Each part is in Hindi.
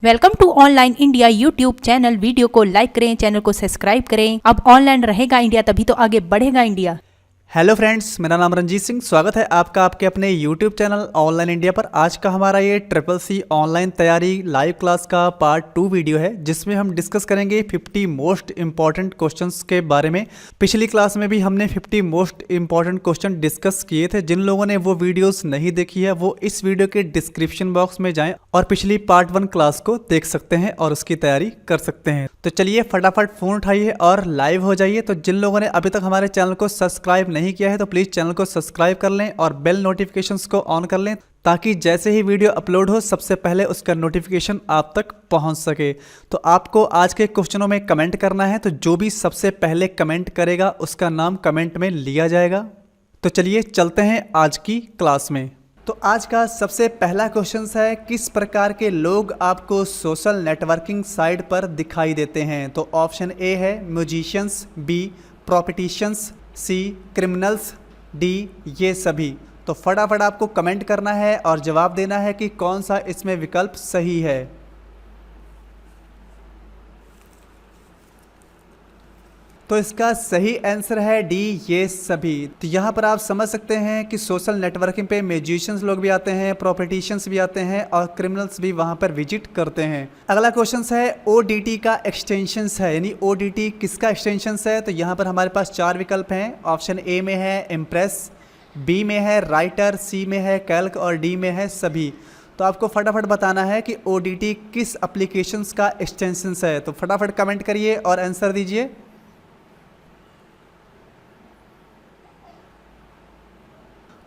Welcome to online India YouTube channel. Video को लाइक करें, चैनल को सब्सक्राइब करें। अब ऑनलाइन रहेगा इंडिया, तभी तो आगे बढ़ेगा इंडिया। हेलो फ्रेंड्स, मेरा नाम रंजीत सिंह। स्वागत है आपका आपके अपने यूट्यूब चैनल ऑनलाइन इंडिया पर। आज का हमारा ये CCC ऑनलाइन तैयारी लाइव क्लास का पार्ट 2 वीडियो है, जिसमें हम डिस्कस करेंगे 50 मोस्ट इंपॉर्टेंट क्वेश्चंस के बारे में। पिछली क्लास में भी हमने 50 मोस्ट इंपॉर्टेंट क्वेश्चन डिस्कस किए थे। जिन लोगों ने वो वीडियोस नहीं देखी है वो इस वीडियो के डिस्क्रिप्शन बॉक्स में जाएं और पिछली पार्ट 1 क्लास को देख सकते हैं और उसकी तैयारी कर सकते हैं। तो चलिए फटाफट फोन उठाइए और लाइव हो जाइए। तो जिन लोगों ने अभी तक हमारे चैनल को सब्सक्राइब नहीं किया है तो प्लीज चैनल को सब्सक्राइब कर लें और बेल नोटिफिकेशंस को ऑन कर लें, ताकि जैसे ही वीडियो अपलोड हो सबसे पहले उसका नोटिफिकेशन आप तक पहुंच सके। तो आपको आज के क्वेश्चनों में कमेंट करना है, तो जो भी सबसे पहले कमेंट करेगा उसका नाम कमेंट में लिया जाएगा। तो चलिए चलते हैं आज की क्लास में। तो आज का सबसे पहला क्वेश्चन है, किस प्रकार के लोग आपको सोशल नेटवर्किंग साइट पर दिखाई देते हैं? तो ऑप्शन ए है म्यूजिशियंस, बी प्रॉपर्टिशियंस, सी क्रिमिनल्स, डी ये सभी। तो फटाफट आपको कमेंट करना है और जवाब देना है कि कौन सा इसमें विकल्प सही है। तो इसका सही आंसर है डी ये सभी। तो यहाँ पर आप समझ सकते हैं कि सोशल नेटवर्किंग पे म्यूजिशियंस लोग भी आते हैं, प्रॉपर्टिशियंस भी आते हैं और क्रिमिनल्स भी वहाँ पर विजिट करते हैं। अगला क्वेश्चन है ODT का एक्सटेंशंस है, यानी ODT किसका एक्सटेंशंस है? तो यहाँ पर हमारे पास 4 विकल्प हैं। ऑप्शन ए में है इम्प्रेस, बी में है राइटर, सी में है कैल्क और डी में है सभी। तो आपको फटाफट बताना है कि ODT किस एप्लीकेशंस का एक्सटेंशंस है। तो फटाफट कमेंट करिए और आंसर दीजिए।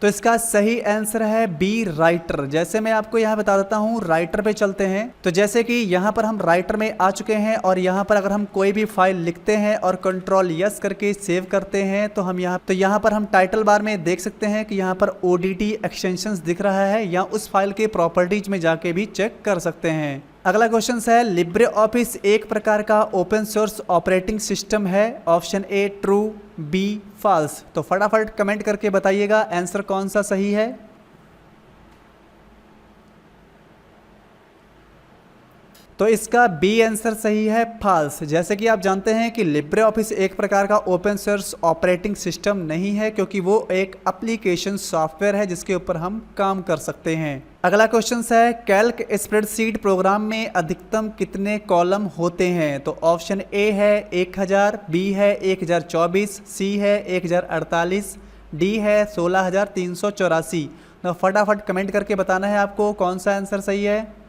तो इसका सही आंसर है बी राइटर। जैसे मैं आपको यहाँ बता देता हूँ, राइटर पे चलते हैं। तो जैसे कि यहाँ पर हम राइटर में आ चुके हैं और यहाँ पर अगर हम कोई भी फाइल लिखते हैं और कंट्रोल यस करके सेव करते हैं तो हम यहाँ पर हम टाइटल बार में देख सकते हैं कि यहाँ पर ODT एक्सटेंशंस दिख रहा है, या उस फाइल के प्रॉपर्टीज में जाके भी चेक कर सकते हैं। अगला क्वेश्चन है, लिब्रे ऑफिस एक प्रकार का ओपन सोर्स ऑपरेटिंग सिस्टम है। Option A true, B false. तो फटाफट कमेंट करके बताइएगा आंसर कौन सा सही है। तो इसका बी आंसर सही है, फॉल्स। जैसे कि आप जानते हैं कि लिब्रे ऑफिस एक प्रकार का ओपन सोर्स ऑपरेटिंग सिस्टम नहीं है, क्योंकि वो एक एप्लीकेशन सॉफ्टवेयर है जिसके ऊपर हम काम कर सकते हैं। अगला क्वेश्चन है, कैल्क स्प्रेडशीट प्रोग्राम में अधिकतम कितने कॉलम होते हैं? तो ऑप्शन ए है 1000, बी है 1024, सी है 1048, डी है 16384। तो फटाफट कमेंट करके बताना है आपको कौन सा आंसर सही है।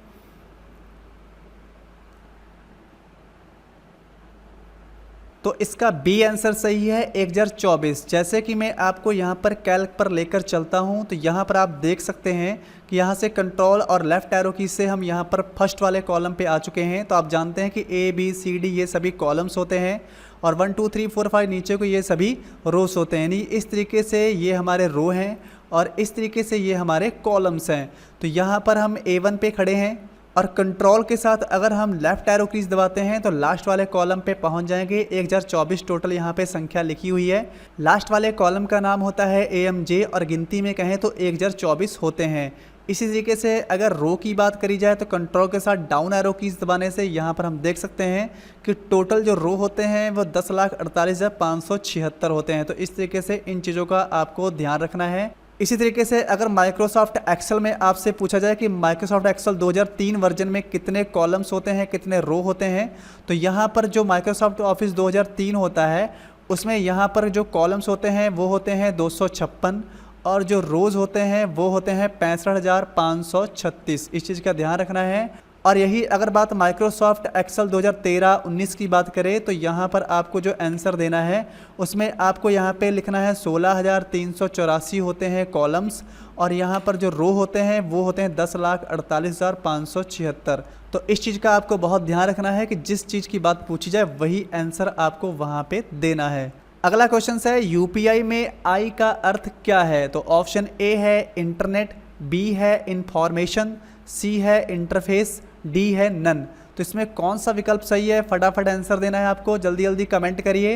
तो इसका बी आंसर सही है 1024। जैसे कि मैं आपको यहाँ पर कैल्क पर लेकर चलता हूँ, तो यहाँ पर आप देख सकते हैं कि यहाँ से कंट्रोल और लेफ्ट एरो की से हम यहाँ पर फर्स्ट वाले कॉलम पे आ चुके हैं। तो आप जानते हैं कि A B C D ये सभी कॉलम्स होते हैं और 1 2 3 4 5 नीचे को ये सभी रोस होते हैं। यानी इस तरीके से ये हमारे रो हैं और इस तरीके से ये हमारे कॉलम्स हैं। तो यहाँ पर हम A1 पे खड़े हैं और कंट्रोल के साथ अगर हम लेफ्ट एरो कीज दबाते हैं तो लास्ट वाले कॉलम पे पहुंच जाएंगे। 1024 टोटल यहाँ पे संख्या लिखी हुई है। लास्ट वाले कॉलम का नाम होता है AMJ और गिनती में कहें तो 1024 होते हैं। इसी तरीके से अगर रो की बात करी जाए तो कंट्रोल के साथ डाउन एरो कीज दबाने से यहाँ पर हम देख सकते हैं कि टोटल जो रो होते हैं वो 10,48,576 होते हैं। तो इस तरीके से इन चीज़ों का आपको ध्यान रखना है। इसी तरीके से अगर माइक्रोसॉफ्ट एक्सेल में आपसे पूछा जाए कि माइक्रोसॉफ्ट एक्सेल 2003 वर्जन में कितने कॉलम्स होते हैं, कितने रो होते हैं, तो यहाँ पर जो माइक्रोसॉफ्ट ऑफिस 2003 होता है उसमें यहाँ पर जो कॉलम्स होते हैं वो होते हैं 256 और जो रोज़ होते हैं वो होते हैं 65,536। इस चीज़ का ध्यान रखना है। और यही अगर बात माइक्रोसॉफ्ट एक्सेल 2013-19 की बात करें तो यहाँ पर आपको जो आंसर देना है उसमें आपको यहाँ पे लिखना है 16,384 होते हैं कॉलम्स और यहाँ पर जो रो होते हैं वो होते हैं 10,48,576। तो इस चीज़ का आपको बहुत ध्यान रखना है कि जिस चीज़ की बात पूछी जाए वही आंसर आपको वहाँ पे देना है। अगला क्वेश्चन है, UPI में I का अर्थ क्या है? तो ऑप्शन ए है इंटरनेट, बी है इंफॉर्मेशन, सी है इंटरफेस, डी है नन। तो इसमें कौन सा विकल्प सही है? फटाफट आंसर देना है आपको, जल्दी जल्दी कमेंट करिए।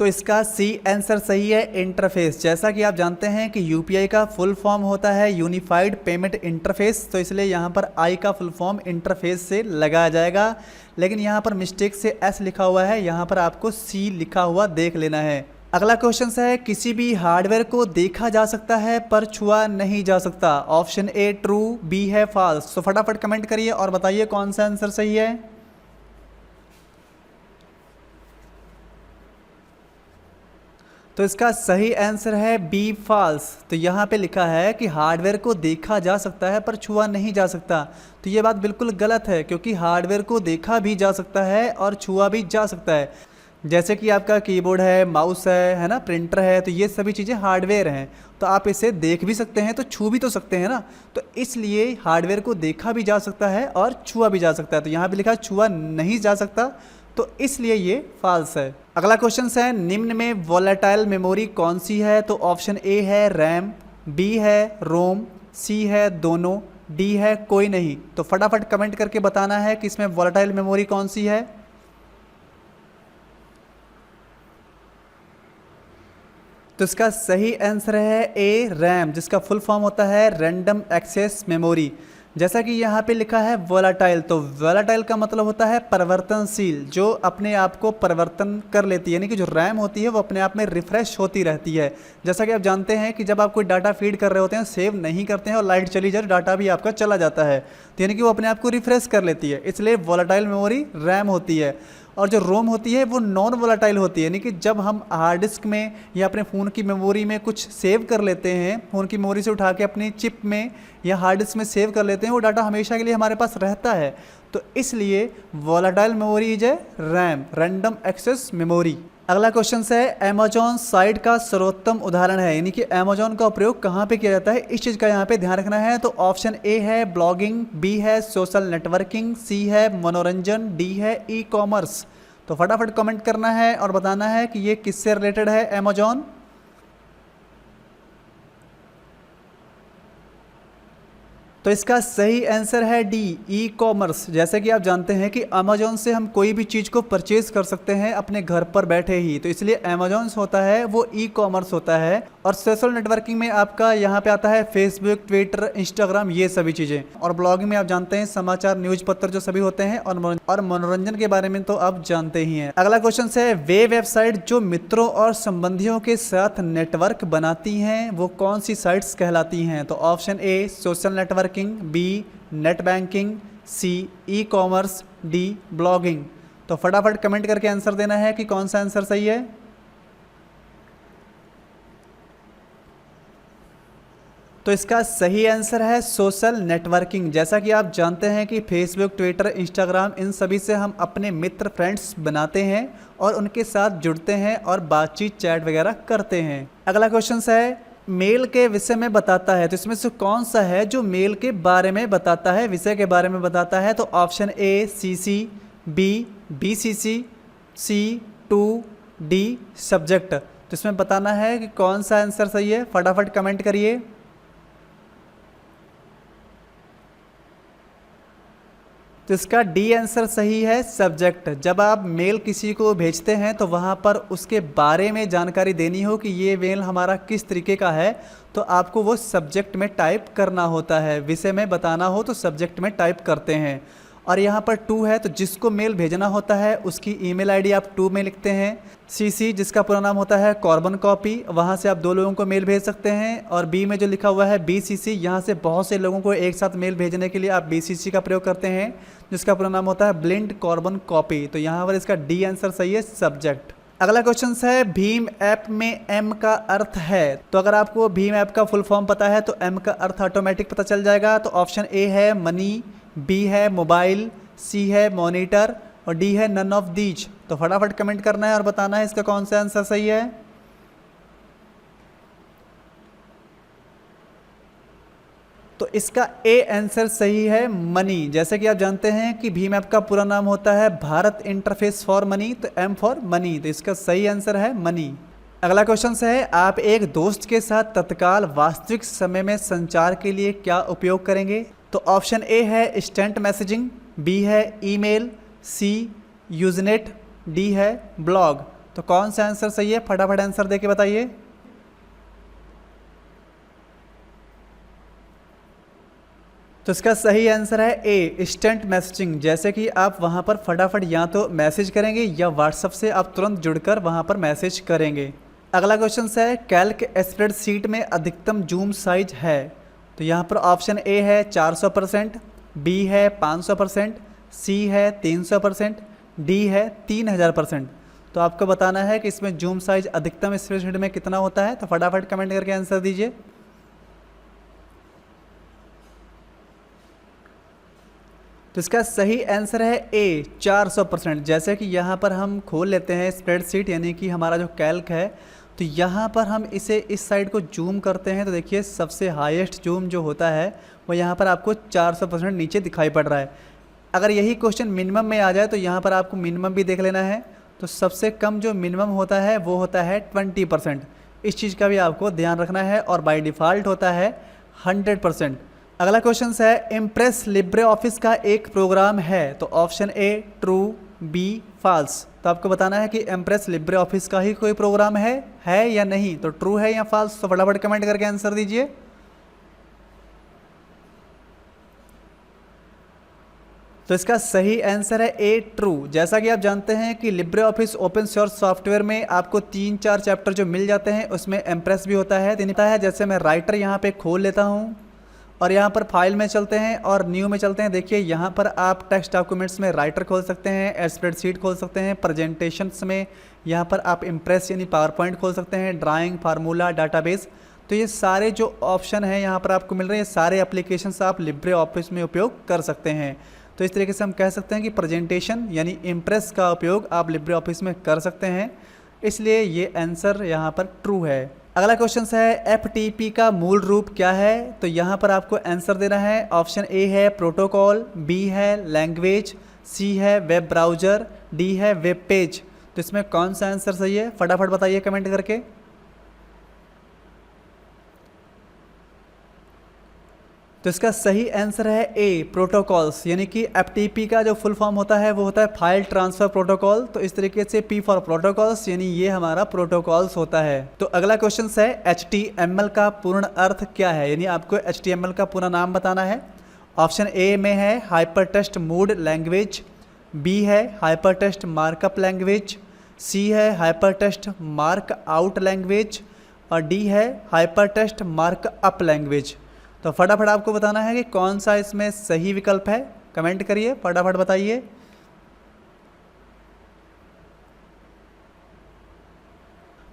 तो इसका सी आंसर सही है, इंटरफेस। जैसा कि आप जानते हैं कि यूपीआई का फुल फॉर्म होता है यूनिफाइड पेमेंट इंटरफेस, तो इसलिए यहाँ पर आई का फुल फॉर्म इंटरफेस से लगाया जाएगा। लेकिन यहाँ पर मिस्टेक से एस लिखा हुआ है, यहाँ पर आपको सी लिखा हुआ देख लेना है। अगला क्वेश्चन है, किसी भी हार्डवेयर को देखा जा सकता है पर छुआ नहीं जा सकता। ऑप्शन ए ट्रू, बी है फॉल्स। तो फटाफट कमेंट करिए और बताइए कौन सा आंसर सही है। तो इसका सही आंसर है बी फॉल्स। तो यहाँ पे लिखा है कि हार्डवेयर को देखा जा सकता है पर छुआ नहीं जा सकता। तो ये बात बिल्कुल गलत है, क्योंकि हार्डवेयर को देखा भी जा सकता है और छुआ भी जा सकता है। जैसे कि आपका कीबोर्ड है, माउस है ना, प्रिंटर है, तो ये सभी चीज़ें हार्डवेयर हैं। तो आप इसे देख भी सकते हैं तो छू भी तो सकते हैं ना। तो इसलिए हार्डवेयर को देखा भी जा सकता है और छुआ भी जा सकता है। तो यहाँ पे लिखा छुआ नहीं जा सकता, तो इसलिए ये फॉल्स है। अगला क्वेश्चन है, निम्न में वोलेटाइल मेमोरी कौन सी है। तो ऑप्शन ए है रैम, बी है रोम, सी है दोनों, डी है कोई नहीं। तो फटाफट कमेंट करके बताना है कि इसमें वोलेटाइल मेमोरी कौन सी है। तो इसका सही आंसर है ए रैम, जिसका फुल फॉर्म होता है रैंडम एक्सेस मेमोरी। जैसा कि यहाँ पे लिखा है वोलाटाइल, तो वोलाटाइल का मतलब होता है परिवर्तनशील, जो अपने आप को परिवर्तन कर लेती है, यानी कि जो रैम होती है वो अपने आप में रिफ्रेश होती रहती है। जैसा कि आप जानते हैं कि जब आप कोई डाटा फीड कर रहे होते हैं, सेव नहीं करते हैं और लाइट चली जाए, डाटा भी आपका चला जाता है, तो यानी कि वो अपने आप को रिफ्रेश कर लेती है, इसलिए वोलाटाइल मेमोरी रैम होती है। और जो रोम होती है वो नॉन वोलाटाइल होती है, यानी कि जब हम हार्ड डिस्क में या अपने फ़ोन की मेमोरी में कुछ सेव कर लेते हैं, फ़ोन की मेमोरी से उठा के अपनी चिप में या हार्ड डिस्क में सेव कर लेते हैं, वो डाटा हमेशा के लिए हमारे पास रहता है। तो इसलिए volatile memory is a RAM, random access memory. अगला क्वेश्चन है, अमेजॉन साइट का सर्वोत्तम उदाहरण है, यानी कि अमेजॉन का प्रयोग कहाँ पे किया जाता है, इस चीज़ का यहाँ पे ध्यान रखना है। तो ऑप्शन ए है ब्लॉगिंग, बी है सोशल नेटवर्किंग, सी है मनोरंजन, डी है ई कॉमर्स। तो फटाफट कमेंट करना है और बताना है कि ये किससे रिलेटेड है अमेजॉन। तो इसका सही आंसर है डी ई कॉमर्स। जैसे कि आप जानते हैं कि अमेजॉन से हम कोई भी चीज़ को परचेज कर सकते हैं अपने घर पर बैठे ही, तो इसलिए अमेजॉन होता है वो ई कॉमर्स होता है। और सोशल नेटवर्किंग में आपका यहाँ पे आता है फेसबुक, ट्विटर, इंस्टाग्राम, ये सभी चीज़ें। और ब्लॉगिंग में आप जानते हैं समाचार, न्यूज पत्र जो सभी होते हैं। और मनोरंजन के बारे में तो आप जानते ही हैं। अगला क्वेश्चन है, वे वेबसाइट जो मित्रों और संबंधियों के साथ नेटवर्क बनाती हैं वो कौन सी साइट्स कहलाती हैं। तो option A social networking, B net banking, C e commerce, D blogging. तो फटाफट कमेंट करके आंसर देना है कि कौन सा आंसर सही है। तो इसका सही आंसर है सोशल नेटवर्किंग। जैसा कि आप जानते हैं कि फेसबुक, ट्विटर, इंस्टाग्राम, इन सभी से हम अपने मित्र, फ्रेंड्स बनाते हैं और उनके साथ जुड़ते हैं और बातचीत, चैट वगैरह करते हैं। अगला क्वेश्चन है, मेल के विषय में बताता है, तो इसमें से कौन सा है जो मेल के बारे में बताता है, विषय के बारे में बताता है। तो option A CC, B BCC, C to, D subject. तो इसमें बताना है कि कौन सा आंसर सही है, फटाफट कमेंट करिए। तो इसका डी आंसर सही है, सब्जेक्ट। जब आप मेल किसी को भेजते हैं तो वहाँ पर उसके बारे में जानकारी देनी हो कि ये मेल हमारा किस तरीके का है, तो आपको वो सब्जेक्ट में टाइप करना होता है। विषय में बताना हो तो सब्जेक्ट में टाइप करते हैं। और यहाँ पर टू है, तो जिसको मेल भेजना होता है उसकी ईमेल आईडी आप टू में लिखते हैं। सीसी, जिसका पूरा नाम होता है कार्बन कॉपी, वहाँ से आप 2 लोगों को मेल भेज सकते हैं। और बी में जो लिखा हुआ है बीसीसी, यहाँ से बहुत से लोगों को एक साथ मेल भेजने के लिए आप बीसीसी का प्रयोग करते हैं, जिसका पूरा नाम होता है ब्लिंड कार्बन कॉपी। तो यहाँ पर इसका डी आंसर सही है, सब्जेक्ट। अगला क्वेश्चन है, भीम ऐप में एम का अर्थ है। तो अगर आपको भीम ऐप का फुल फॉर्म पता है तो एम का अर्थ ऑटोमेटिक पता चल जाएगा। तो ऑप्शन ए है मनी, बी है मोबाइल, सी है मॉनिटर और डी है नन ऑफ दीज। तो फटाफट कमेंट करना है और बताना है इसका कौन सा आंसर सही है। तो इसका ए आंसर सही है, मनी। जैसे कि आप जानते हैं कि भीम ऐप का पूरा नाम होता है भारत इंटरफेस फॉर मनी, तो एम फॉर मनी, तो इसका सही आंसर है मनी। अगला क्वेश्चन है, आप एक दोस्त के साथ तत्काल वास्तविक समय में संचार के लिए क्या उपयोग करेंगे। तो ऑप्शन ए है इंस्टेंट मैसेजिंग, बी है ईमेल, सी यूजनेट, डी है ब्लॉग। तो कौन सा आंसर सही है, फटाफट आंसर देके बताइए। तो इसका सही आंसर है ए, इंस्टेंट मैसेजिंग। जैसे कि आप वहाँ पर फटाफट या तो मैसेज करेंगे या व्हाट्सएप से आप तुरंत जुड़कर वहाँ पर मैसेज करेंगे। अगला क्वेश्चन है कैल्क स्प्रेडशीट में अधिकतम जूम साइज है। तो यहाँ पर ऑप्शन ए है 400%, बी है 500%, सी है 300%, डी है 3000%। तो आपको बताना है कि इसमें जूम साइज अधिकतम स्प्रेडशीट में कितना होता है। तो फटाफट कमेंट करके आंसर दीजिए। तो इसका सही आंसर है ए, 400%। जैसे कि यहाँ पर हम खोल लेते हैं स्प्रेडशीट यानी कि हमारा जो कैल्क है, तो यहाँ पर हम इसे इस साइड को जूम करते हैं तो देखिए सबसे हाईएस्ट जूम जो होता है वो यहाँ पर आपको 400% नीचे दिखाई पड़ रहा है। अगर यही क्वेश्चन मिनिमम में आ जाए तो यहाँ पर आपको मिनिमम भी देख लेना है। तो सबसे कम जो मिनिमम होता है वो होता है 20%। इस चीज़ का भी आपको ध्यान रखना है और बाय डिफ़ॉल्ट होता है 100%। अगला क्वेश्चन है इम्प्रेस लिब्रे ऑफिस का एक प्रोग्राम है। तो option A true, B false. तो आपको बताना है कि इम्प्रेस लिब्रे ऑफिस का ही कोई प्रोग्राम है या नहीं। तो ट्रू है या फॉल्स, तो फटाफट कमेंट करके आंसर दीजिए। तो इसका सही आंसर है ए, ट्रू। जैसा कि आप जानते हैं कि Libre office open source software में आपको 3-4 चैप्टर जो मिल जाते हैं उसमें इम्प्रेस भी होता है। जैसे मैं राइटर यहाँ पे खोल लेता हूँ और यहाँ पर फाइल में चलते हैं और न्यू में चलते हैं। देखिए यहाँ पर आप टेक्स्ट डॉक्यूमेंट्स में राइटर खोल सकते हैं, स्प्रेडशीट खोल सकते हैं, प्रेजेंटेशंस में यहाँ पर आप इम्प्रेस यानी पावर पॉइंट खोल सकते हैं, ड्राइंग, फार्मूला, डाटाबेस। तो ये सारे जो ऑप्शन हैं यहाँ पर आपको मिल रहे हैं, सारे एप्लीकेशंस आप लिब्रे ऑफिस में उपयोग कर सकते हैं। तो इस तरीके से हम कह सकते हैं कि प्रेजेंटेशन यानी इम्प्रेस का उपयोग आप लिब्रे ऑफिस में कर सकते हैं, इसलिए ये आंसर यहाँ पर ट्रू है। अगला क्वेश्चन है FTP का मूल रूप क्या है। तो यहाँ पर आपको आंसर देना है। ऑप्शन ए है प्रोटोकॉल, बी है लैंग्वेज, सी है वेब ब्राउज़र, डी है वेब पेज। तो इसमें कौन सा आंसर सही है, फटाफट बताइए कमेंट करके। तो इसका सही आंसर है ए, प्रोटोकॉल्स। यानी कि FTP का जो फुल फॉर्म होता है वो होता है फाइल ट्रांसफ़र प्रोटोकॉल। तो इस तरीके से P फॉर प्रोटोकॉल्स यानी ये हमारा प्रोटोकॉल्स होता है। तो अगला क्वेश्चन है HTML का पूर्ण अर्थ क्या है, यानी आपको HTML का पूरा नाम बताना है। ऑप्शन ए में है हाइपरटेक्स्ट मोड लैंग्वेज, बी है हाइपरटेक्स्ट मार्कअप लैंग्वेज, सी है हाइपरटेक्स्ट मार्कआउट लैंग्वेज और डी है हाइपरटेक्स्ट मार्कअप लैंग्वेज। तो फटाफट आपको बताना है कि कौन सा इसमें सही विकल्प है, कमेंट करिए, फटाफट बताइए।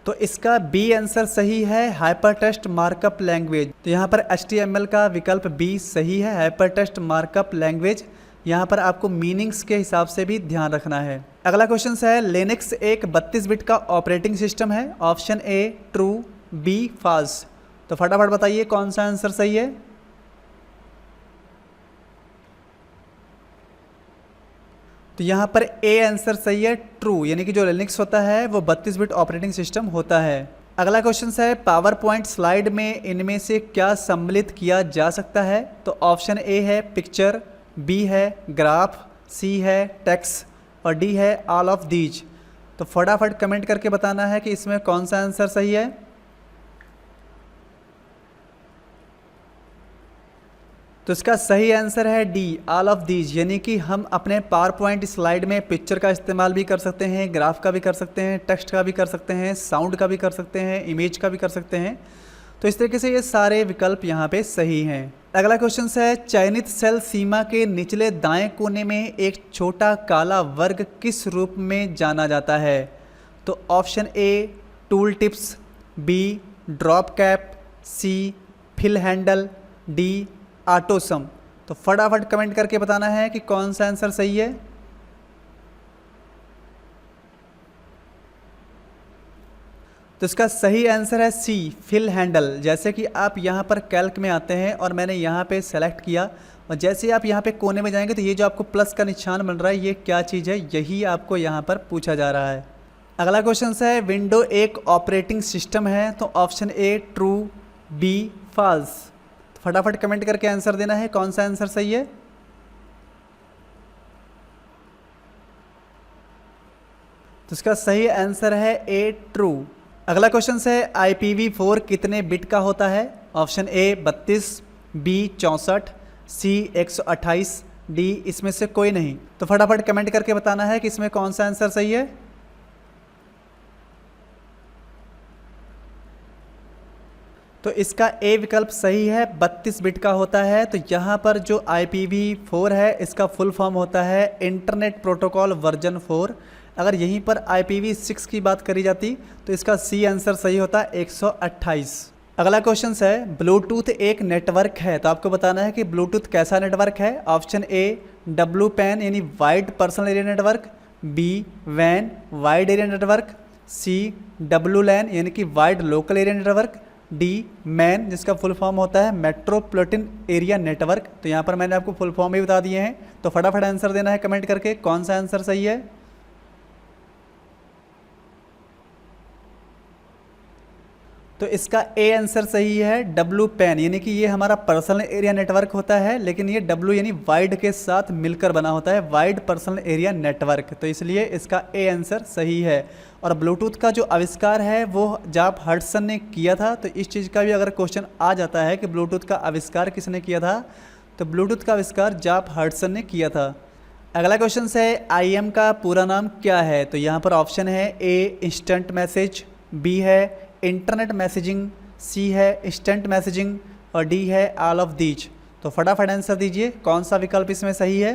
तो इसका बी आंसर सही है, हाइपरटेक्स्ट मार्कअप लैंग्वेज। तो यहाँ पर HTML का विकल्प बी सही है, हाइपरटेक्स्ट मार्कअप लैंग्वेज। यहाँ पर आपको मीनिंग्स के हिसाब से भी ध्यान रखना है। अगला क्वेश्चन है लिनक्स एक 32 बिट का ऑपरेटिंग सिस्टम है। Option A true, B false. तो फटाफट बताइए कौन सा आंसर सही है। तो यहाँ पर ए आंसर सही है, ट्रू। यानी कि जो लिनक्स होता है वो 32 बिट ऑपरेटिंग सिस्टम होता है। अगला क्वेश्चन है पावर पॉइंट स्लाइड में इनमें से क्या सम्मिलित किया जा सकता है। तो ऑप्शन ए है पिक्चर, बी है ग्राफ, सी है टेक्स्ट और डी है ऑल ऑफ दीज। तो फटाफट कमेंट करके बताना है कि इसमें कौन सा आंसर सही है। तो इसका सही आंसर है डी, ऑल ऑफ दीज। यानी कि हम अपने पावर पॉइंट स्लाइड में पिक्चर का इस्तेमाल भी कर सकते हैं, ग्राफ का भी कर सकते हैं, टेक्स्ट का भी कर सकते हैं, साउंड का भी कर सकते हैं, इमेज का भी कर सकते हैं। तो इस तरीके से ये सारे विकल्प यहाँ पे सही हैं। अगला क्वेश्चन है चयनित सेल सीमा के निचले दाएं कोने में एक छोटा काला वर्ग किस रूप में जाना जाता है। तो option A tool tips, B drop cap, C fill handle, D auto sum. तो फटाफट कमेंट करके बताना है कि कौन सा आंसर सही है। तो इसका सही आंसर है सी, फिल हैंडल। जैसे कि आप यहाँ पर कैल्क में आते हैं और मैंने यहाँ पे सेलेक्ट किया और जैसे ही आप यहाँ पे कोने में जाएंगे तो ये जो आपको प्लस का निशान मिल रहा है ये क्या चीज़ है, यही आपको यहाँ पर पूछा जा रहा है। अगला क्वेश्चन है विंडो एक ऑपरेटिंग सिस्टम है। तो option A true, B false. फटाफट कमेंट करके आंसर देना है कौन सा आंसर सही है। तो इसका सही आंसर है ए ट्रू। अगला क्वेश्चन है IPv4 कितने बिट का होता है? Option A 32, B 64, C 128, D इसमें से कोई नहीं। तो फटाफट कमेंट करके बताना है कि इसमें कौन सा आंसर सही है। तो इसका ए विकल्प सही है, 32 बिट का होता है। तो यहाँ पर जो IPv4 है इसका फुल फॉर्म होता है इंटरनेट प्रोटोकॉल वर्जन 4। अगर यहीं पर IPv6 की बात करी जाती तो इसका सी आंसर सही होता 128। अगला क्वेश्चन है ब्लूटूथ एक नेटवर्क है, तो आपको बताना है कि ब्लूटूथ कैसा नेटवर्क है। ऑप्शन ए WPAN यानी wide personal area network, B WAN wide area network, C WLAN यानी कि wide local area network, D MAN जिसका फुल फॉर्म होता है मेट्रोपॉलिटन एरिया नेटवर्क। तो यहाँ पर मैंने आपको फुल फॉर्म भी बता दिए हैं, तो फटाफट आंसर देना है कमेंट करके कौन सा आंसर सही है। तो इसका ए आंसर सही है WPAN यानी कि ये हमारा पर्सनल एरिया नेटवर्क होता है, लेकिन ये W यानी वाइड के साथ मिलकर बना होता है, वाइड पर्सनल एरिया नेटवर्क। तो इसलिए इसका ए आंसर सही है। और ब्लूटूथ का जो आविष्कार है वो जाप हडसन ने किया था। तो इस चीज़ का भी अगर क्वेश्चन आ जाता है कि ब्लूटूथ का आविष्कार किसने किया था, तो ब्लूटूथ का आविष्कार जाप हडसन ने किया था। अगला क्वेश्चन है IM का पूरा नाम क्या है? तो यहाँ पर ऑप्शन है ए इंस्टेंट मैसेज, बी है इंटरनेट मैसेजिंग, सी है इंस्टेंट मैसेजिंग और डी है ऑल ऑफ दीज। तो फटाफट आंसर दीजिए कौन सा विकल्प इसमें सही है।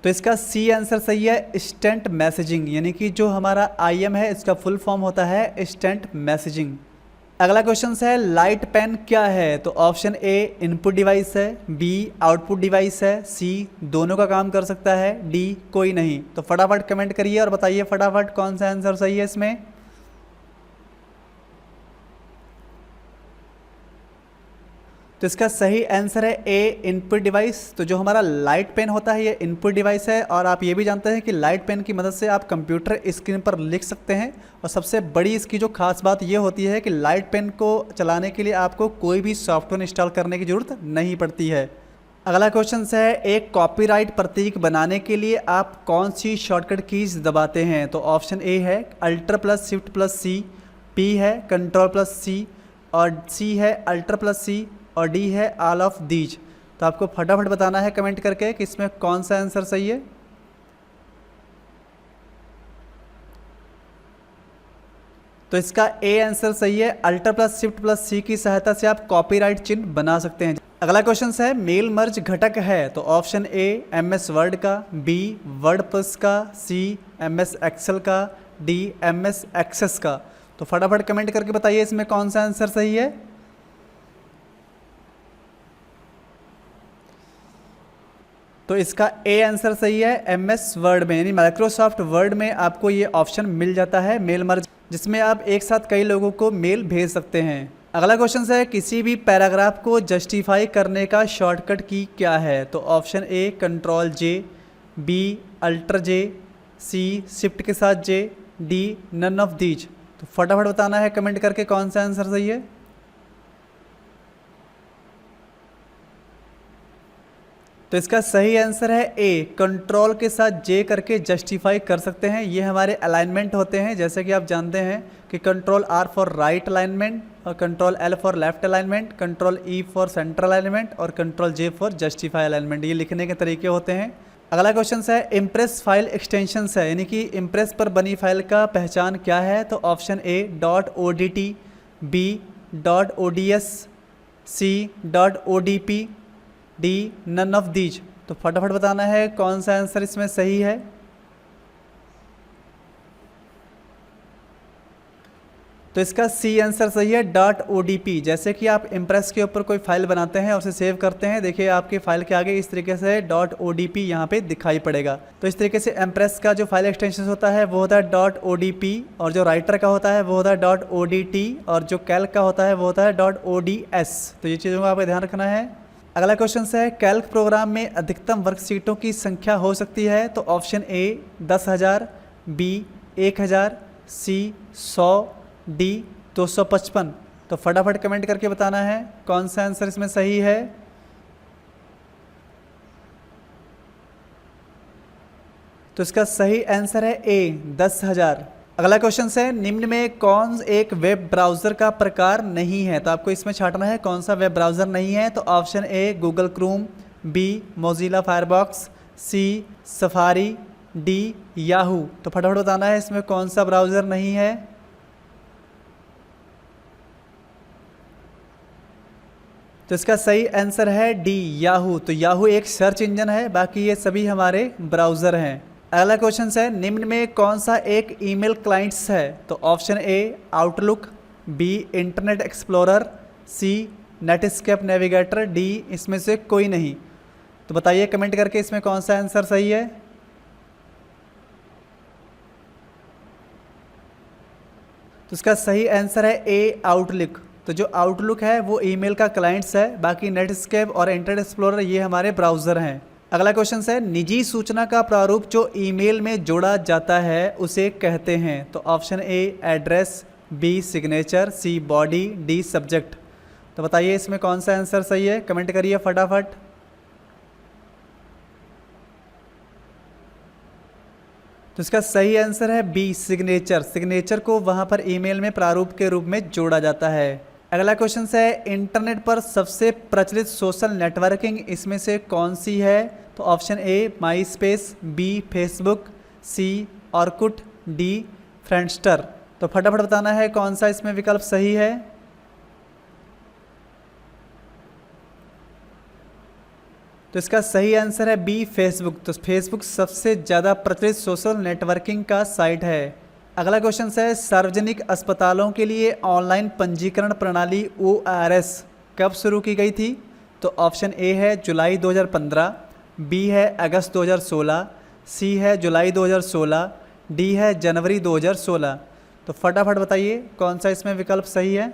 तो इसका सी आंसर सही है इंस्टेंट मैसेजिंग यानी कि जो हमारा IM है इसका फुल फॉर्म होता है इंस्टेंट मैसेजिंग। अगला क्वेश्चन है लाइट पेन क्या है? तो ऑप्शन ए इनपुट डिवाइस है, बी आउटपुट डिवाइस है, सी दोनों का काम कर सकता है, डी कोई नहीं। तो फटाफट कमेंट करिए और बताइए फटाफट कौन सा आंसर सही है इसमें। तो इसका सही आंसर है ए इनपुट डिवाइस। तो जो हमारा लाइट पेन होता है ये इनपुट डिवाइस है, और आप ये भी जानते हैं कि लाइट पेन की मदद से आप कंप्यूटर स्क्रीन पर लिख सकते हैं। और सबसे बड़ी इसकी जो खास बात ये होती है कि लाइट पेन को चलाने के लिए आपको कोई भी सॉफ्टवेयर इंस्टॉल करने की ज़रूरत नहीं पड़ती है। अगला क्वेश्चन है एक कॉपीराइट प्रतीक बनाने के लिए आप कौन सी शॉर्टकट कीज दबाते हैं? तो ऑप्शन ए है Alt+Shift+C, बी है Ctrl+C और सी है Alt+C और डी है ऑल ऑफ दीज। तो आपको फटाफट बताना है कमेंट करके कि इसमें कौन सा आंसर सही है। तो इसका ए आंसर सही है Alt+Shift+C की सहायता से आप कॉपीराइट चिन्ह बना सकते हैं। अगला क्वेश्चन है मेल मर्ज घटक है, तो ऑप्शन ए MS वर्ड का, बी वर्डप्रेस का, सी MS एक्सेल का, डी MS एक्सेस का। तो फटाफट कमेंट करके बताइए इसमें कौन सा आंसर सही है। तो इसका ए आंसर सही है MS वर्ड में यानी माइक्रोसॉफ्ट वर्ड में आपको ये ऑप्शन मिल जाता है मेल मर्ज, जिसमें आप एक साथ कई लोगों को मेल भेज सकते हैं। अगला क्वेश्चन है किसी भी पैराग्राफ को जस्टिफाई करने का शॉर्टकट की क्या है? तो option A Ctrl+J, B Alt+J, C shift के साथ J, D none of these. तो फटाफट बताना है कमेंट करके कौन सा आंसर सही है। तो इसका सही आंसर है ए कंट्रोल के साथ J करके जस्टिफाई कर सकते हैं। ये हमारे अलाइनमेंट होते हैं, जैसे कि आप जानते हैं कि Ctrl+R फॉर राइट अलाइनमेंट और Ctrl+L for left alignment, Ctrl+E for centre alignment और Ctrl+J फॉर जस्टिफाई अलाइनमेंट। ये लिखने के तरीके होते हैं। अगला क्वेश्चन है इम्प्रेस फाइल एक्सटेंशन है यानी कि इम्प्रेस पर बनी फाइल का पहचान क्या है? तो option A .odt, B .ods, C .odp, D none of these. तो फटाफट बताना है कौन सा आंसर इसमें सही है। तो इसका सी आंसर सही है .odp। जैसे कि आप इम्प्रेस के ऊपर कोई फाइल बनाते हैं और उसे सेव करते हैं, देखिए आपके फाइल के आगे इस तरीके से .odp यहाँ पे दिखाई पड़ेगा। तो इस तरीके से इम्प्रेस का जो फाइल एक्सटेंशन होता है वो होता है .odp, और जो राइटर का होता है वो होता है .odt, और जो कैल्क का होता है वो होता है .ods। तो ये चीज़ों का आपको ध्यान रखना है। अगला क्वेश्चन है कैल्क प्रोग्राम में अधिकतम वर्कशीटों की संख्या हो सकती है? तो option A 10,000, B 1,000, C 100, D 255। तो फटाफट कमेंट करके बताना है कौन सा आंसर इसमें सही है। तो इसका सही आंसर है ए 10,000। अगला क्वेश्चन है, निम्न में कौन एक वेब ब्राउज़र का प्रकार नहीं है? तो आपको इसमें छांटना है कौन सा वेब ब्राउज़र नहीं है। तो option A Google Chrome, B Mozilla Firefox, C Safari, D Yahoo. तो फटाफट बताना है इसमें कौन सा ब्राउज़र नहीं है। तो इसका सही आंसर है डी याहू। तो याहू एक सर्च इंजन है, बाकी ये सभी हमारे ब्राउज़र हैं। अगला क्वेश्चन है, निम्न में कौन सा एक ईमेल क्लाइंट्स है? तो option A Outlook, B Internet Explorer, C Netscape Navigator, D इसमें से कोई नहीं। तो बताइए कमेंट करके इसमें कौन सा आंसर सही है। तो इसका सही आंसर है ए आउटलुक। तो जो आउटलुक है वो ईमेल का क्लाइंट्स है, बाकी नेटस्केप और इंटरनेट एक्सप्लोरर ये हमारे ब्राउज़र हैं। अगला क्वेश्चन है, निजी सूचना का प्रारूप जो ईमेल में जोड़ा जाता है उसे कहते हैं? तो option A address, B signature, C body, D subject. तो बताइए इसमें कौन सा आंसर सही है, कमेंट करिए फटाफट। तो इसका सही आंसर है बी सिग्नेचर। सिग्नेचर को वहाँ पर ईमेल में प्रारूप के रूप में जोड़ा जाता है। अगला क्वेश्चन है, इंटरनेट पर सबसे प्रचलित सोशल नेटवर्किंग इसमें से कौन सी है? तो option A MySpace, B Facebook, C Orkut, D Friendster. तो फटाफट बताना है कौन सा इसमें विकल्प सही है। तो इसका सही आंसर है बी फेसबुक। तो फेसबुक सबसे ज़्यादा प्रचलित सोशल नेटवर्किंग का साइट है। अगला क्वेश्चन है, सार्वजनिक अस्पतालों के लिए ऑनलाइन पंजीकरण प्रणाली ORS कब शुरू की गई थी? तो ऑप्शन ए है जुलाई 2015, बी है अगस्त 2016, सी है जुलाई 2016, डी है जनवरी 2016। तो फटाफट बताइए कौन सा इसमें विकल्प सही है।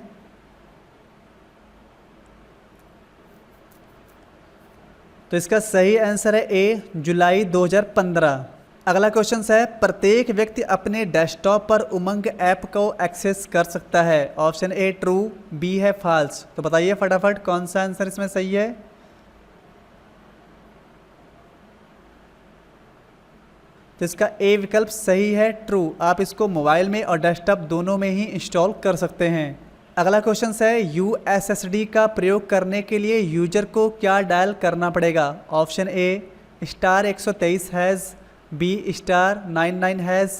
तो इसका सही आंसर है ए जुलाई 2015। अगला क्वेश्चन है, प्रत्येक व्यक्ति अपने डेस्कटॉप पर उमंग ऐप को एक्सेस कर सकता है? ऑप्शन ए ट्रू, बी है फॉल्स। तो बताइए फटाफट कौन सा आंसर इसमें सही है। तो इसका ए विकल्प सही है ट्रू। आप इसको मोबाइल में और डेस्कटॉप दोनों में ही इंस्टॉल कर सकते हैं। अगला क्वेश्चन है, USSD का प्रयोग करने के लिए यूजर को क्या डायल करना पड़ेगा? Option A *123 hash, B *99 hash,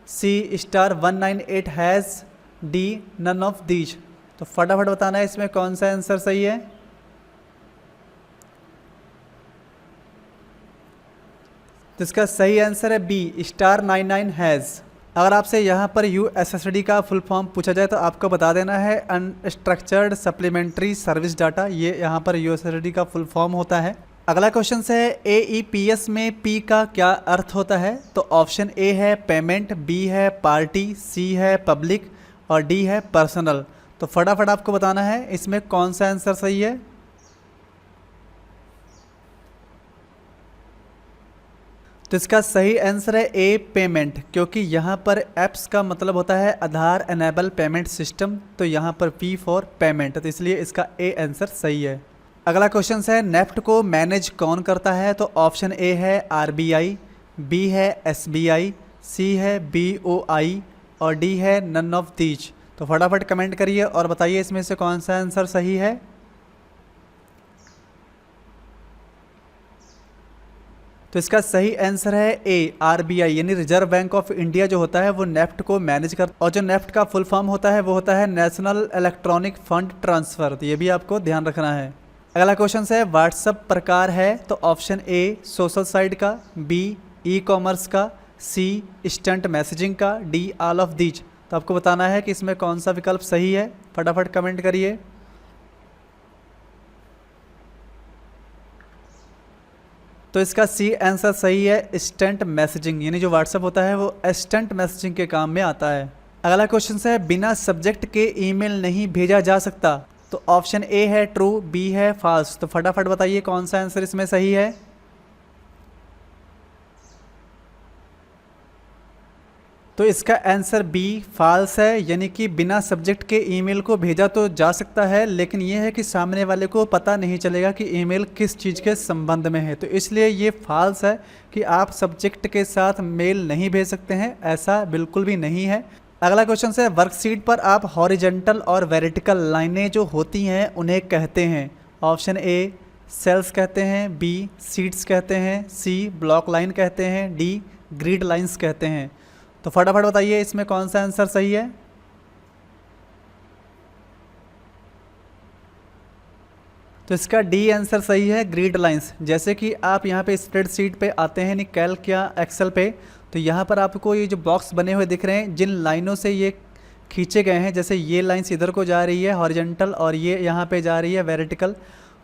C *198 hash, D none of these. तो फटाफट बताना है इसमें कौन सा आंसर सही है। तो इसका सही आंसर है बी *99 हैज़। अगर आपसे यहाँ पर USSD का फुल फॉर्म पूछा जाए तो आपको बता देना है अनस्ट्रक्चर्ड सप्लीमेंट्री सर्विस डाटा। ये यहाँ पर USSD का फुल फॉर्म होता है। अगला क्वेश्चन है, AEPS में P का क्या अर्थ होता है? तो ऑप्शन ए है पेमेंट, बी है पार्टी, सी है पब्लिक और डी है पर्सनल। तो फटाफट आपको बताना है इसमें कौन सा आंसर सही है। तो इसका सही आंसर है ए पेमेंट, क्योंकि यहाँ पर एप्स का मतलब होता है आधार एनेबल पेमेंट सिस्टम। तो यहाँ पर P फॉर पेमेंट, तो इसलिए इसका ए आंसर सही है। अगला क्वेश्चन है, नेफ्ट को मैनेज कौन करता है? तो ऑप्शन ए है RBI, बी है SBI, सी है BOI और डी है नन ऑफ दीज। तो फटाफट कमेंट करिए और बताइए इसमें से कौन सा आंसर सही है। तो इसका सही आंसर है ए RBI, यानी रिजर्व बैंक ऑफ इंडिया जो होता है वो नेफ्ट को मैनेज कर, और जो नेफ्ट का फुल फॉर्म होता है वो होता है नेशनल इलेक्ट्रॉनिक फंड ट्रांसफ़र। तो ये भी आपको ध्यान रखना है। अगला क्वेश्चन है, व्हाट्सएप प्रकार है? तो ऑप्शन ए सोशल साइट का, बी ई-कॉमर्स का, सी इंस्टेंट मैसेजिंग का, डी ऑल ऑफ दीज। तो आपको बताना है कि इसमें कौन सा विकल्प सही है। फटाफट कमेंट करिए। तो इसका सी आंसर सही है इंस्टेंट मैसेजिंग, यानी जो व्हाट्सएप होता है वो इंस्टेंट मैसेजिंग के काम में आता है। अगला क्वेश्चन है, बिना सब्जेक्ट के ईमेल नहीं भेजा जा सकता? तो ऑप्शन ए है ट्रू, बी है फॉल्स। तो फटाफट बताइए कौन सा आंसर इसमें सही है। तो इसका आंसर बी फॉल्स है, यानी कि बिना सब्जेक्ट के ईमेल को भेजा तो जा सकता है, लेकिन यह है कि सामने वाले को पता नहीं चलेगा कि ईमेल किस चीज़ के संबंध में है। तो इसलिए ये फॉल्स है कि आप सब्जेक्ट के साथ मेल नहीं भेज सकते हैं, ऐसा बिल्कुल भी नहीं है। अगला क्वेश्चन है, वर्कशीट पर आप हॉरिजेंटल और वर्टिकल लाइनें जो होती हैं उन्हें कहते हैं। ऑप्शन ए सेल्स कहते हैं, बी सीट्स कहते हैं, सी ब्लॉक लाइन कहते हैं, डी ग्रिड लाइंस कहते हैं। तो फटाफट बताइए इसमें कौन सा आंसर सही है। तो इसका डी आंसर सही है, ग्रिड लाइंस। जैसे कि आप यहाँ पे स्प्रेडशीट पे आते हैं, कैल्क या एक्सेल पे, तो यहाँ पर आपको ये जो बॉक्स बने हुए दिख रहे हैं, जिन लाइनों से ये खींचे गए हैं, जैसे ये लाइंस इधर को जा रही है हॉरिजॉन्टल और ये यहाँ पे जा रही है वर्टिकल,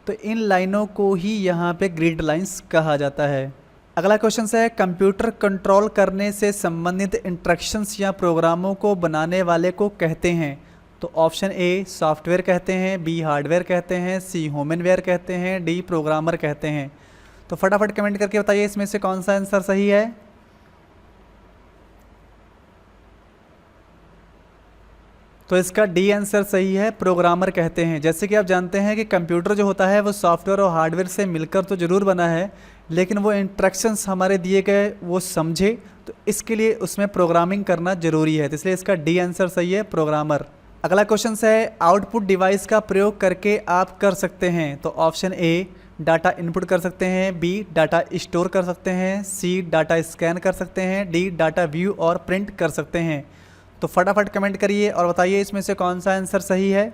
तो इन लाइनों को ही यहाँ पे ग्रिड लाइंस कहा जाता है। अगला क्वेश्चन है, कंप्यूटर कंट्रोल करने से संबंधित इंस्ट्रक्शंस या प्रोग्रामों को बनाने वाले को कहते हैं। तो ऑप्शन ए सॉफ्टवेयर कहते हैं, बी हार्डवेयर कहते हैं, सी ह्यूमनवेयर कहते हैं, डी प्रोग्रामर कहते हैं। तो फटाफट कमेंट करके बताइए इसमें से कौन सा आंसर सही है। तो इसका डी आंसर सही है, प्रोग्रामर कहते हैं। जैसे कि आप जानते हैं कि कंप्यूटर जो होता है वो सॉफ्टवेयर और हार्डवेयर से मिलकर तो ज़रूर बना है, लेकिन वो इंस्ट्रक्शंस हमारे दिए गए वो समझे, तो इसके लिए उसमें प्रोग्रामिंग करना ज़रूरी है। तो इसलिए इसका डी आंसर सही है, प्रोग्रामर। अगला क्वेश्चन है, आउटपुट डिवाइस का प्रयोग करके आप कर सकते हैं। तो ऑप्शन ए डाटा इनपुट कर सकते हैं, बी डाटा स्टोर कर सकते हैं, सी डाटा स्कैन कर सकते हैं, डी डाटा व्यू और प्रिंट कर सकते हैं। तो फटाफट कमेंट करिए और बताइए इसमें से कौन सा आंसर सही है।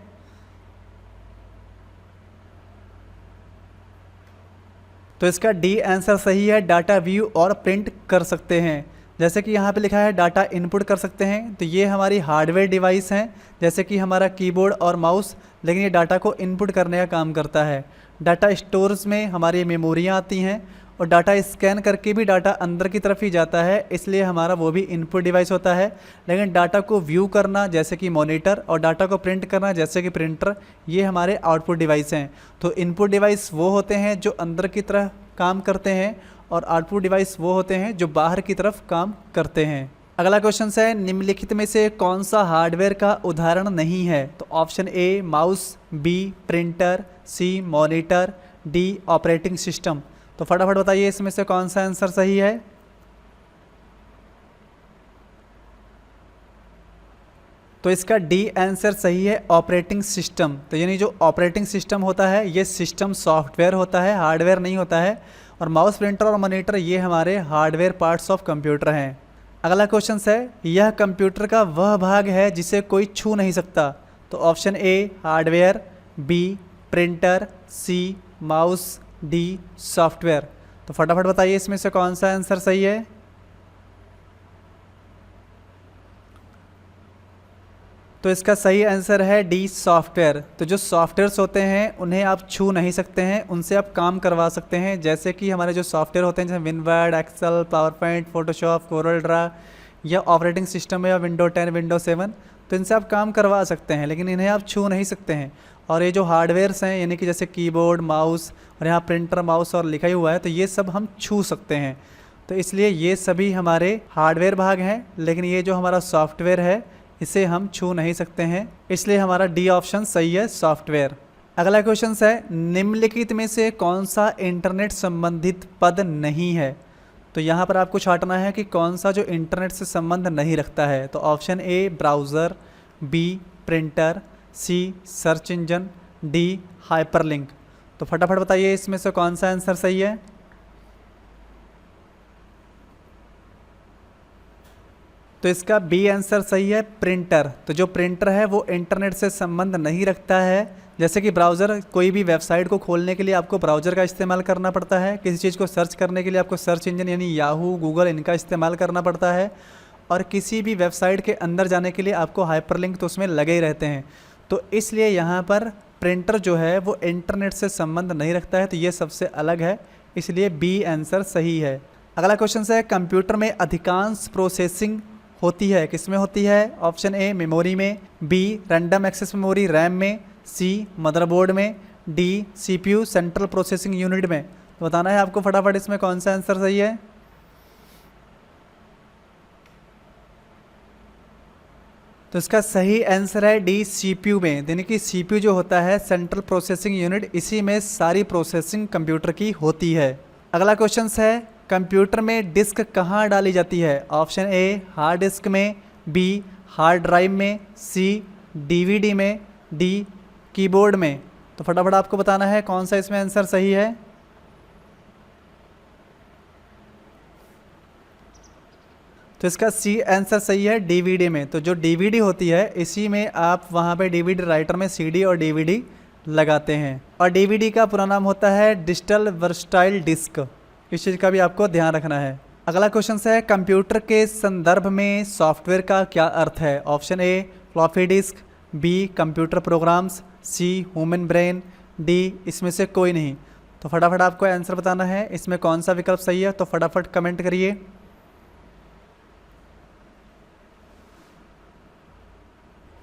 तो इसका डी आंसर सही है, डाटा व्यू और प्रिंट कर सकते हैं। जैसे कि यहाँ पे लिखा है डाटा इनपुट कर सकते हैं, तो ये हमारी हार्डवेयर डिवाइस हैं, जैसे कि हमारा कीबोर्ड और माउस, लेकिन ये डाटा को इनपुट करने का काम करता है। डाटा स्टोर्स में हमारी मेमोरियाँ आती हैं, और डाटा स्कैन करके भी डाटा अंदर की तरफ ही जाता है, इसलिए हमारा वो भी इनपुट डिवाइस होता है। लेकिन डाटा को व्यू करना जैसे कि मॉनिटर, और डाटा को प्रिंट करना जैसे कि प्रिंटर, ये हमारे आउटपुट डिवाइस हैं। तो इनपुट डिवाइस वो होते हैं जो अंदर की तरफ काम करते हैं, और आउटपुट डिवाइस वो होते हैं जो बाहर की तरफ काम करते हैं। अगला क्वेश्चन है, निम्नलिखित में से कौन सा हार्डवेयर का उदाहरण नहीं है। तो option A mouse, B printer, C monitor, D operating system. तो फटाफट बताइए इसमें से कौन सा आंसर सही है। तो इसका डी आंसर सही है, ऑपरेटिंग सिस्टम। तो यानी जो ऑपरेटिंग सिस्टम होता है ये सिस्टम सॉफ्टवेयर होता है, हार्डवेयर नहीं होता है। और माउस, प्रिंटर और मॉनिटर ये हमारे हार्डवेयर पार्ट्स ऑफ कंप्यूटर हैं। अगला क्वेश्चन है, यह कंप्यूटर का वह भाग है जिसे कोई छू नहीं सकता। तो option A hardware, B printer, C mouse, D software. तो फटाफट बताइए इसमें से कौन सा आंसर सही है। तो इसका सही आंसर है डी सॉफ्टवेयर। तो जो सॉफ्टवेयर्स होते हैं उन्हें आप छू नहीं सकते हैं, उनसे आप काम करवा सकते हैं। जैसे कि हमारे जो सॉफ्टवेयर होते हैं जैसे WinWord, Excel, PowerPoint, Photoshop, Corel Draw, या ऑपरेटिंग सिस्टम है या विंडो 10, विंडो 7, तो इनसे आप काम करवा सकते हैं, लेकिन इन्हें आप छू नहीं सकते हैं। और ये जो हार्डवेयर्स हैं यानी कि जैसे कीबोर्ड, माउस, और यहाँ प्रिंटर, माउस और लिखा ही हुआ है, तो ये सब हम छू सकते हैं। तो इसलिए ये सभी हमारे हार्डवेयर भाग हैं, लेकिन ये जो हमारा सॉफ्टवेयर है इसे हम छू नहीं सकते हैं, इसलिए हमारा डी ऑप्शन सही है, सॉफ्टवेयर। अगला क्वेश्चन है, निम्नलिखित में से कौन सा इंटरनेट संबंधित पद नहीं है। तो यहाँ पर आपको छांटना है कि कौन सा जो इंटरनेट से संबंध नहीं रखता है। तो option A browser, B printer, C search engine, D hyperlink. तो फटाफट बताइए इसमें से कौन सा आंसर सही है। तो इसका बी आंसर सही है, प्रिंटर। तो जो प्रिंटर है वो इंटरनेट से संबंध नहीं रखता है। जैसे कि ब्राउज़र, कोई भी वेबसाइट को खोलने के लिए आपको ब्राउज़र का इस्तेमाल करना पड़ता है, किसी चीज़ को सर्च करने के लिए आपको सर्च इंजन यानी याहू, गूगल, इनका इस्तेमाल करना पड़ता है, और किसी भी वेबसाइट के अंदर जाने के लिए आपको हाइपरलिंक तो उसमें लगे ही रहते हैं। तो इसलिए यहाँ पर प्रिंटर जो है वो इंटरनेट से संबंध नहीं रखता है, तो ये सबसे अलग है, इसलिए बी आंसर सही है। अगला क्वेश्चन है, कंप्यूटर में अधिकांश प्रोसेसिंग होती है किस में होती है। ऑप्शन ए मेमोरी में, B random access memory RAM में, सी मदरबोर्ड में, D CPU central processing unit में। तो बताना है आपको फटाफट इसमें कौन सा आंसर सही है। तो इसका सही आंसर है डी, CPU में। यानी कि CPU जो होता है सेंट्रल प्रोसेसिंग यूनिट, इसी में सारी प्रोसेसिंग कंप्यूटर की होती है। अगला क्वेश्चन है कंप्यूटर में डिस्क कहाँ डाली जाती है? ऑप्शन ए हार्ड डिस्क में, बी हार्ड ड्राइव में, सी DVD में, डी कीबोर्ड में। तो फटाफट आपको बताना है कौन सा इसमें आंसर सही है। तो इसका सी आंसर सही है, DVD में। तो जो DVD होती है इसी में आप वहाँ पे DVD राइटर में CD और DVD लगाते हैं। और DVD का पूरा नाम होता है डिजिटल वर्सटाइल डिस्क। इस चीज़ का भी आपको ध्यान रखना है। अगला क्वेश्चन है कंप्यूटर के संदर्भ में सॉफ्टवेयर का क्या अर्थ है? Option A floppy disk, B computer programs, C human brain, D इसमें से कोई नहीं। तो फटाफट आपको आंसर बताना है इसमें कौन सा विकल्प सही है। तो फटाफट कमेंट करिए।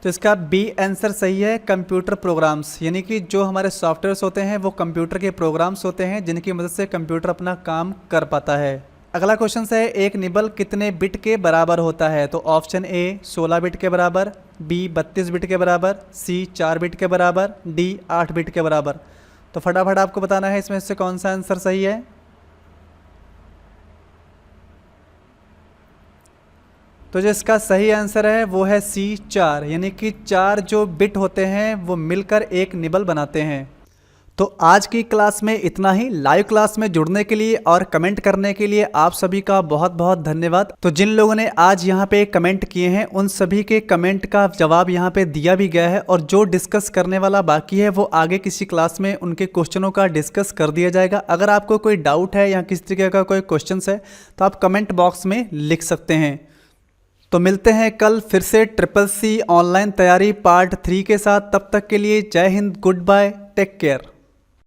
तो इसका बी आंसर सही है, कंप्यूटर प्रोग्राम्स। यानी कि जो हमारे सॉफ्टवेयर्स होते हैं वो कंप्यूटर के प्रोग्राम्स होते हैं जिनकी मदद से कंप्यूटर अपना काम कर पाता है। अगला क्वेश्चन है एक निबल कितने बिट के बराबर होता है? तो ऑप्शन ए 16 बिट के बराबर, बी 32 बिट के बराबर, सी 4 बिट के बराबर, डी 8 बिट के बराबर। तो फटाफट आपको बताना है इसमें से कौन सा आंसर सही है। तो जो इसका सही आंसर है वो है सी 4। यानी कि 4 जो बिट होते हैं वो मिलकर एक निबल बनाते हैं। तो आज की क्लास में इतना ही। लाइव क्लास में जुड़ने के लिए और कमेंट करने के लिए आप सभी का बहुत बहुत धन्यवाद। तो जिन लोगों ने आज यहाँ पे कमेंट किए हैं उन सभी के कमेंट का जवाब यहाँ पे दिया भी गया है, और जो डिस्कस करने वाला बाकी है वो आगे किसी क्लास में उनके क्वेश्चनों का डिस्कस कर दिया जाएगा। अगर आपको कोई डाउट है या किसी तरीके का कोई क्वेश्चन है तो आप कमेंट बॉक्स में लिख सकते हैं। तो मिलते हैं कल फिर से SSC ऑनलाइन तैयारी पार्ट 3 के साथ। तब तक के लिए जय हिंद, गुड बाय, टेक केयर।